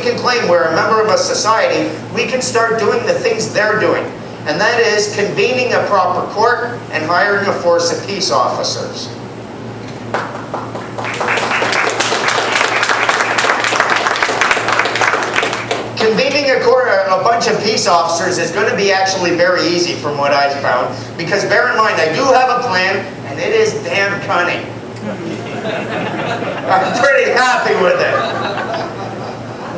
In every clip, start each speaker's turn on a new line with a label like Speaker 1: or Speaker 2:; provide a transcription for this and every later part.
Speaker 1: can claim we're a member of a society, we can start doing the things they're doing. And that is convening a proper court and hiring a force of peace officers. Convening a bunch of peace officers is going to be actually very easy from what I've found, because bear in mind, I do have a plan, and it is damn cunning. I'm pretty happy with it.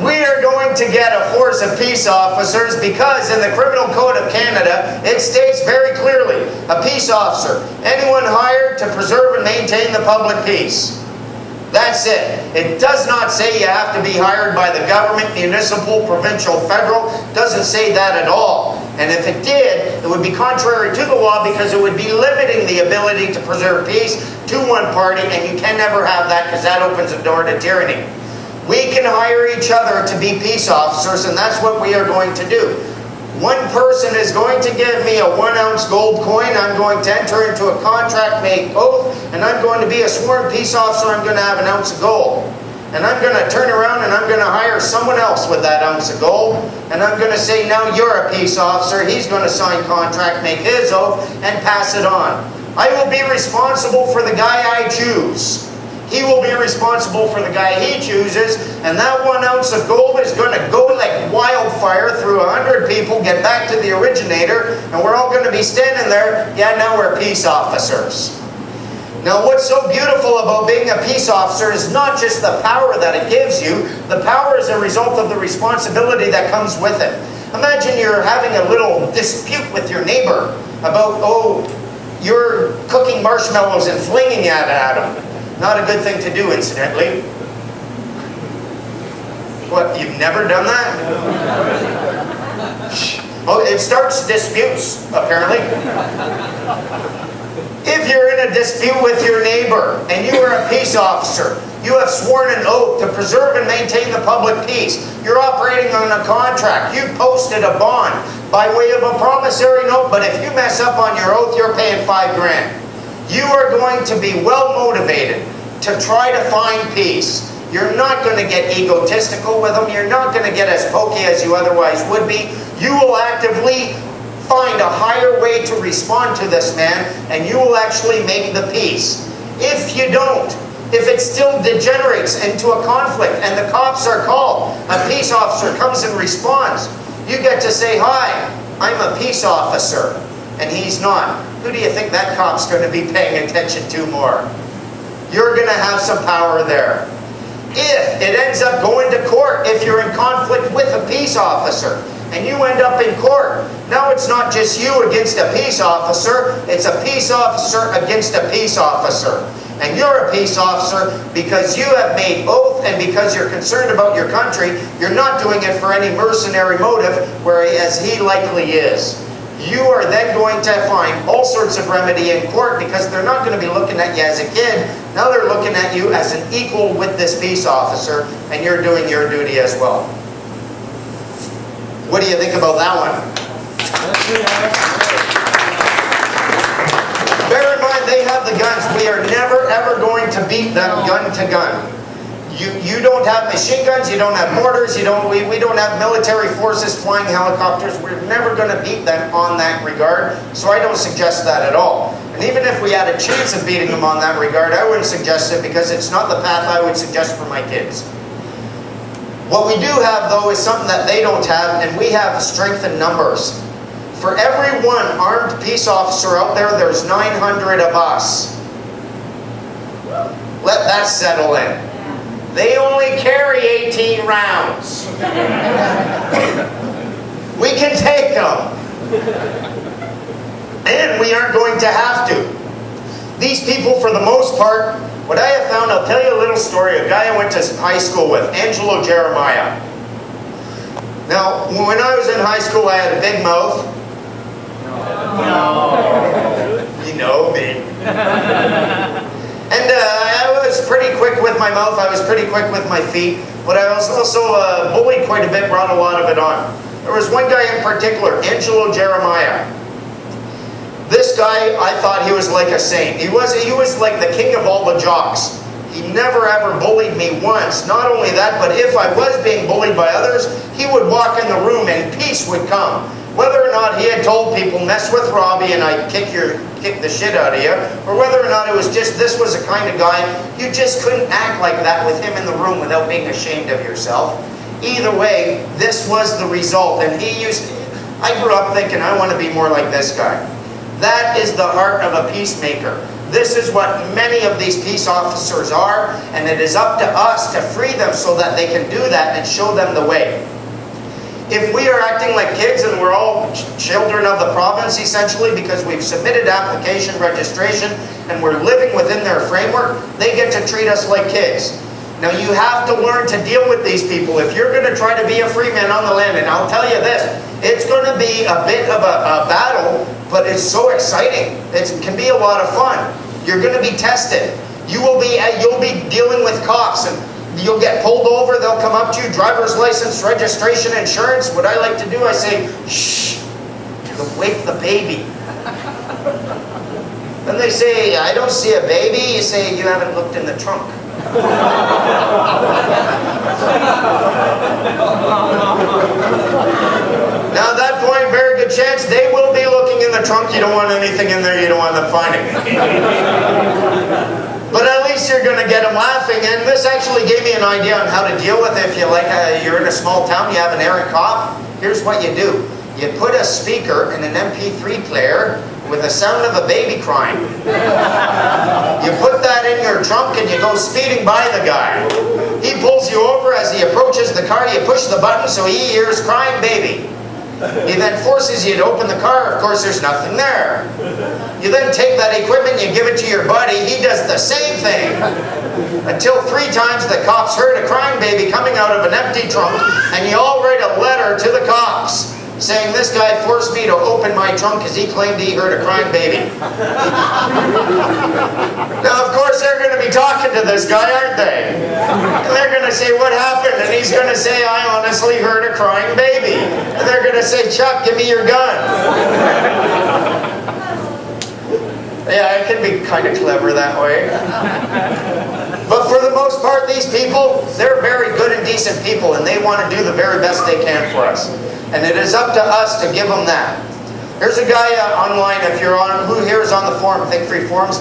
Speaker 1: We are going to get a force of peace officers because in the Criminal Code of Canada, it states very clearly, a peace officer, anyone hired to preserve and maintain the public peace. That's it. It does not say you have to be hired by the government, municipal, provincial, federal. It doesn't say that at all. And if it did, it would be contrary to the law because it would be limiting the ability to preserve peace to one party, and you can never have that because that opens the door to tyranny. We can hire each other to be peace officers, and that's what we are going to do. One person is going to give me a 1-ounce gold coin. I'm going to enter into a contract-made oath, and I'm going to be a sworn peace officer. I'm going to have an ounce of gold. And I'm going to turn around and I'm going to hire someone else with that ounce of gold. And I'm going to say, now you're a peace officer. He's going to sign contract, make his oath, and pass it on. I will be responsible for the guy I choose. He will be responsible for the guy he chooses, and that 1 ounce of gold is going to go like wildfire through 100 people, get back to the originator, and we're all going to be standing there, yeah, now we're peace officers. Now what's so beautiful about being a peace officer is not just the power that it gives you, the power is a result of the responsibility that comes with it. Imagine you're having a little dispute with your neighbor about, oh, you're cooking marshmallows and flinging it at him. Not a good thing to do, incidentally. What, you've never done that? Oh, it starts disputes, apparently. If you're in a dispute with your neighbor and you are a peace officer, you have sworn an oath to preserve and maintain the public peace. You're operating on a contract. You posted a bond by way of a promissory note, but if you mess up on your oath, you're paying $5 grand. You are going to be well motivated to try to find peace. You're not going to get egotistical with them. You're not going to get as pokey as you otherwise would be. You will actively find a higher way to respond to this man, and you will actually make the peace. If you don't, if it still degenerates into a conflict and the cops are called, a peace officer comes and responds, you get to say, hi, I'm a peace officer, and he's not. Who do you think that cop's going to be paying attention to more? You're going to have some power there. If it ends up going to court, if you're in conflict with a peace officer, and you end up in court, now it's not just you against a peace officer, it's a peace officer against a peace officer. And you're a peace officer because you have made oath and because you're concerned about your country. You're not doing it for any mercenary motive, whereas he likely is. You are then going to find all sorts of remedy in court because they're not going to be looking at you as a kid. Now they're looking at you as an equal with this peace officer, and you're doing your duty as well. What do you think about that one? Bear in mind, they have the guns. We are never, ever going to beat them gun to gun. You don't have machine guns, you don't have mortars, we don't have military forces flying helicopters. We're never going to beat them on that regard, so I don't suggest that at all. And even if we had a chance of beating them on that regard, I wouldn't suggest it because it's not the path I would suggest for my kids. What we do have, though, is something that they don't have, and we have strength in numbers. For every one armed peace officer out there, there's 900 of us. Let that settle in. They only carry 18 rounds. We can take them. And we aren't going to have to. These people, for the most part, what I have found, I'll tell you a little story. A guy I went to high school with, Angelo Jeremiah. Now, when I was in high school, I had a big mouth. No. You know me. And I was pretty quick with my mouth. I was pretty quick with my feet. But I was also bullied quite a bit, brought a lot of it on. There was one guy in particular, Angelo Jeremiah. This guy, I thought he was like a saint. He was like the king of all the jocks. He never ever bullied me once. Not only that, but if I was being bullied by other told people, mess with Robbie and I'd kick the shit out of you, or whether or not it was just this was the kind of guy you just couldn't act like that with him in the room without being ashamed of yourself. Either way, this was the result. And I grew up thinking, I want to be more like this guy. That is the heart of a peacemaker. This is what many of these peace officers are, and it is up to us to free them so that they can do that and show them the way. If we are acting like kids and we're all children of the province essentially because we've submitted application registration and we're living within their framework, they get to treat us like kids. Now you have to learn to deal with these people. If you're going to try to be a free man on the land, and I'll tell you this, it's going to be a bit of a battle, but it's so exciting. It can be a lot of fun. You're going to be tested. You'll be dealing with cops, and you'll get pulled over. They'll come up to you, driver's license, registration, insurance. What I like to do, I say, shh, wake the baby. Then they say, I don't see a baby. You say, you haven't looked in the trunk. Now at that point, very good chance they will be looking in the trunk. You don't want anything in there you don't want them finding. But at least you're going to get them laughing. And this actually gave me an idea on how to deal with it. If you're in a small town, you have an errant cop, here's what you do. You put a speaker in an MP3 player with the sound of a baby crying. You put that in your trunk and you go speeding by the guy. He pulls you over. As he approaches the car, you push the button so he hears crying baby. He then forces you to open the car. Of course, there's nothing there. You then take that equipment and you give it to your buddy. He does the same thing. Until 3 times the cops heard a crying baby coming out of an empty trunk, and you all write a letter to the cops saying this guy forced me to open my trunk because he claimed he heard a crying baby. Now, of course, they're going to be talking to this guy, aren't they? And they're going to say, what happened? And he's going to say, I honestly heard a crying baby. And they're going to say, Chuck, give me your gun. Yeah, it can be kind of clever that way. But for the most part, these people, they're very good and decent people, and they want to do the very best they can for us. And it is up to us to give them that. There's a guy online, if you're on, who here is on the forum, Think Free Forums?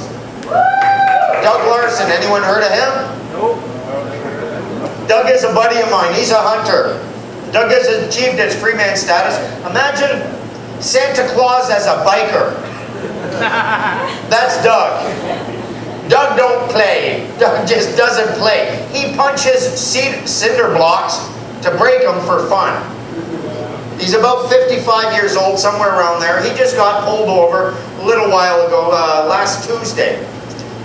Speaker 1: Doug Larson, anyone heard of him? Nope. Doug is a buddy of mine, he's a hunter. Doug has achieved his freeman status. Imagine Santa Claus as a biker. That's Doug. Doug don't play. Doug just doesn't play. He punches cinder blocks to break them for fun. He's about 55 years old, somewhere around there. He just got pulled over a little while ago, last Tuesday.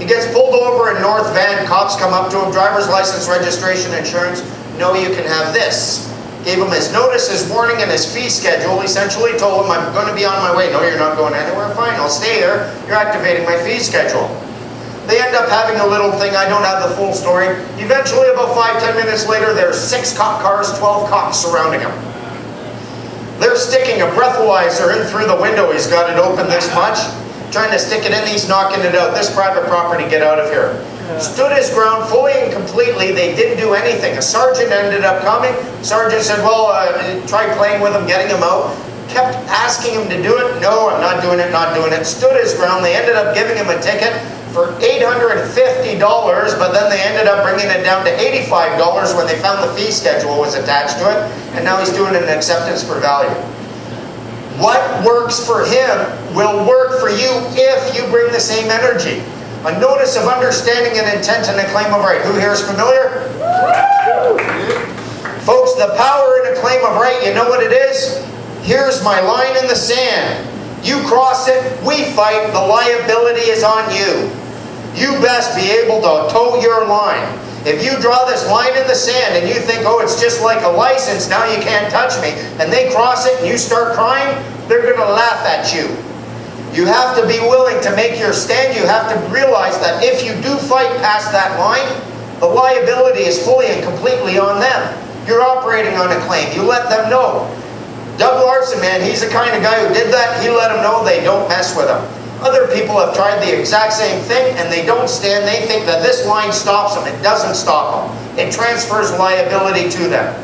Speaker 1: He gets pulled over in North Van. Cops come up to him, driver's license, registration, insurance. No, you can have this. Gave him his notice, his warning, and his fee schedule. Essentially told him, I'm going to be on my way. No, you're not going anywhere. Fine, I'll stay there. You're activating my fee schedule. They end up having a little thing. I don't have the full story. Eventually, about 5-10 minutes later, there's 6 cop cars, 12 cops surrounding him. They're sticking a breathalyzer in through the window. He's got it open this much. Trying to stick it in, he's knocking it out. This private property, get out of here. Stood his ground fully and completely. They didn't do anything. A sergeant ended up coming. Sergeant said, well, try playing with him, getting him out. Kept asking him to do it. No, I'm not doing it, not doing it. Stood his ground. They ended up giving him a ticket for $850, but then they ended up bringing it down to $85 when they found the fee schedule was attached to it, and now he's doing an acceptance for value. What works for him will work for you if you bring the same energy. A notice of understanding and intent and a claim of right. Who here is familiar? Folks, the power in a claim of right, you know what it is? Here's my line in the sand. You cross it, we fight, the liability is on you. You best be able to toe your line. If you draw this line in the sand and you think, oh, it's just like a license, now you can't touch me, and they cross it and you start crying, they're going to laugh at you. You have to be willing to make your stand. You have to realize that if you do fight past that line, the liability is fully and completely on them. You're operating on a claim. You let them know. Doug Larson, man, he's the kind of guy who did that. He let them know they don't mess with him. Other people have tried the exact same thing and they don't stand. They think that this line stops them. It doesn't stop them. It transfers liability to them.